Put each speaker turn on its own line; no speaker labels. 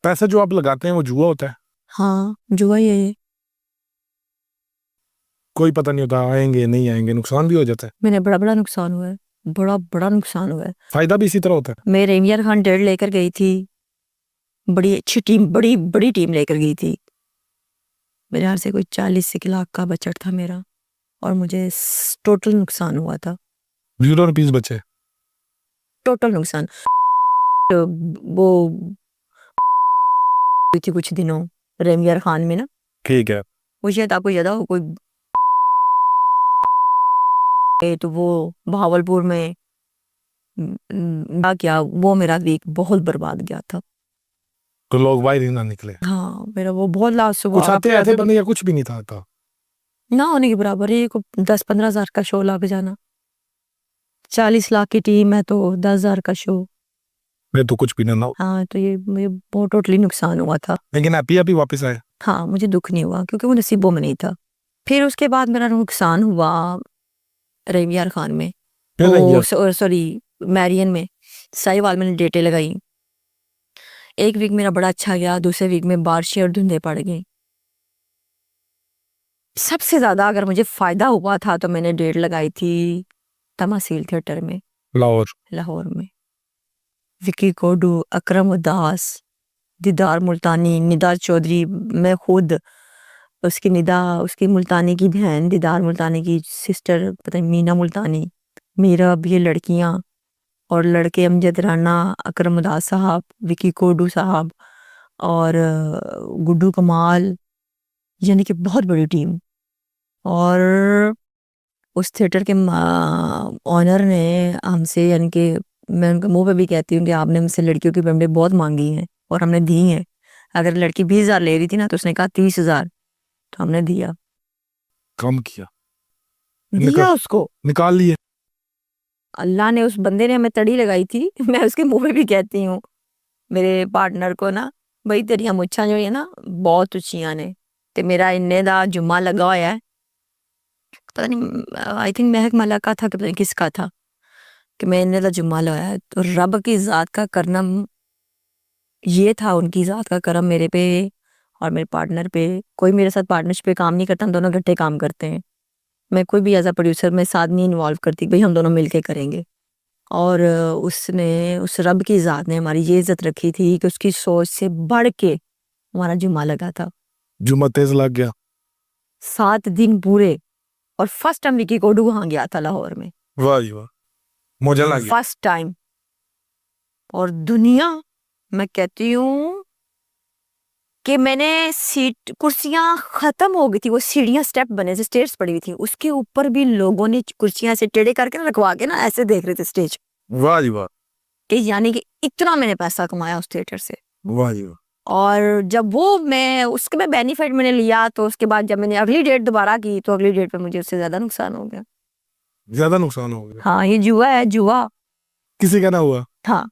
पैसा जो आप लगाते हैं वो जुआ होता है?
हाँ जुआ ही है ये।
कोई पता नहीं होता आएंगे नहीं आएंगे, नुकसान भी हो जाता है।
मेरा बड़ा बड़ा नुकसान हुआ है, बड़ा बड़ा नुकसान हुआ है।
फायदा भी इसी तरह होता है?
मैं रेमियर खान 1.5 लेकर गई थी, बड़ी अच्छी टीम, बड़ी बड़ी टीम लेकर गई थी। मेरे यहाँ से कोई 40 लाख का बजट था मेरा, और मुझे टोटल नुकसान हुआ था।
0 रुपीज बचे?
टोटल नुकसान। तो वो हुई थी कुछ दिनों रेमियर खान में ना,
ठीक है।
वो शायद आपको याद हो, कोई तो वो भावलपुर में क्या, वो मेरा वीक बहुत बर्बाद गया था।
तो लोग बाहर ही ना निकले?
हाँ मेरा वो बहुत लास्ट हुआ।
कुछ आते थे बंदे या कुछ भी नहीं था आता?
ना होने के बराबर है, 10-15 हजार का शो लग जाना। 40 लाख की टीम है तो 10 हजार का शो।
मैं तो कुछ भी ना हो।
हाँ तो ये मुझे बहुत टोटली नुकसान हुआ था।
लेकिन हैप्पी वापस आए?
हाँ मुझे दुख नहीं हुआ क्योंकि वो नसीबों में नहीं था। फिर उसके बाद मेरा नुकसान हुआ रेमियार खान में, सॉरी मैरियन में। साहिवाल मैंने डेटें लगाई, एक वीक मेरा बड़ा अच्छा गया, दूसरे वीक में बारिशें और धुंधे पड़ गई। सबसे ज्यादा अगर मुझे फायदा हुआ था तो मैंने डेट लगाई थी तमासील थिएटर में, लाहौर में। विकी कोडू, अकरम उदास, दीदार मुल्तानी, निदा चौधरी, मैं खुद, उसकी निदा, उसकी मुल्तानी की बहन, दीदार मुल्तानी की सिस्टर पता नहीं मीना मुल्तानी, मेरा अब ये लड़कियां, और लड़के अमजद राना, अकरम उदास साहब, विकी कोडू साहब, और गुड्डू कमाल, यानी कि बहुत बड़ी टीम। और उस थिएटर के ऑनर ने हमसे, यानी कि मैं उनके मुंह पे भी कहती हूँ कि आपने हमसे लड़कियों की पेमेंट बहुत मांगी हैं और हमने दी हैं। अगर लड़की 20,000 ले रही थी ना तो उसने कहा 30,000, तो हमने दिया।
कम किया?
दिया उसको,
निकाल लिए।
अल्लाह ने, उस बंदे ने हमें तड़ी लगाई थी। मैं उसके मुंह पे भी कहती हूँ मेरे पार्टनर को ना, भाई तेरिया मुच्छां जो है ना बहुत उचियां ने, ते मेरा इन्ने दा जुम्मा लगा हुआ है, पता नहीं आई थिंक महक मला का था कि पता नहीं किसका था, कि मैं इन्ने दा जुम्मा लगाया है। तो रब की ज़ात का करम ये था, उनकी ज़ात का करम मेरे पे और मेरे पार्टनर पे। कोई मेरे साथ पार्टनरशिप पे काम नहीं करता, हम दोनों इकट्ठे काम करते हैं। मैं कोई भी एज अ प्रोड्यूसर में साथ नहीं इन्वॉल्व करती, भाई हम दोनों मिलके करेंगे। और उसने, उस रब की ज़ात ने हमारी ये इज्जत रखी थी कि उसकी सोच से बढ़ के हमारा जुम्मा लगा था।
जुम्मा तेज लग गया?
7 दिन पूरे। और फर्स्ट टाइम विकी कोडू वहां गया था लाहौर में,
वाह जी वाह, मजा लग गया।
First time. और दुनिया, मैं कहती हूँ कि मैंने सीट, कुर्सियां खत्म हो गई थी, वो सीढ़ियां स्टेप बने थे, स्टेयर्स पड़ी हुई थी, उसके ऊपर भी लोगों ने कुर्सियां ऐसे टेढ़े करके ना रखवा के ना ऐसे देख रहे थे स्टेज।
वाह जी वाह।
कि यानी कि इतना मैंने पैसा कमाया उस थिएटर से।
वाह जी वाह।
और जब वो मैं उसके में बेनिफिट मैंने लिया, तो उसके बाद जब मैंने अगली डेट दोबारा की तो अगली डेट पे मुझे उससे ज्यादा नुकसान हो गया।
ज्यादा नुकसान हो गया?
हाँ ये जुआ है, जुआ।
किसी का ना हुआ?
हाँ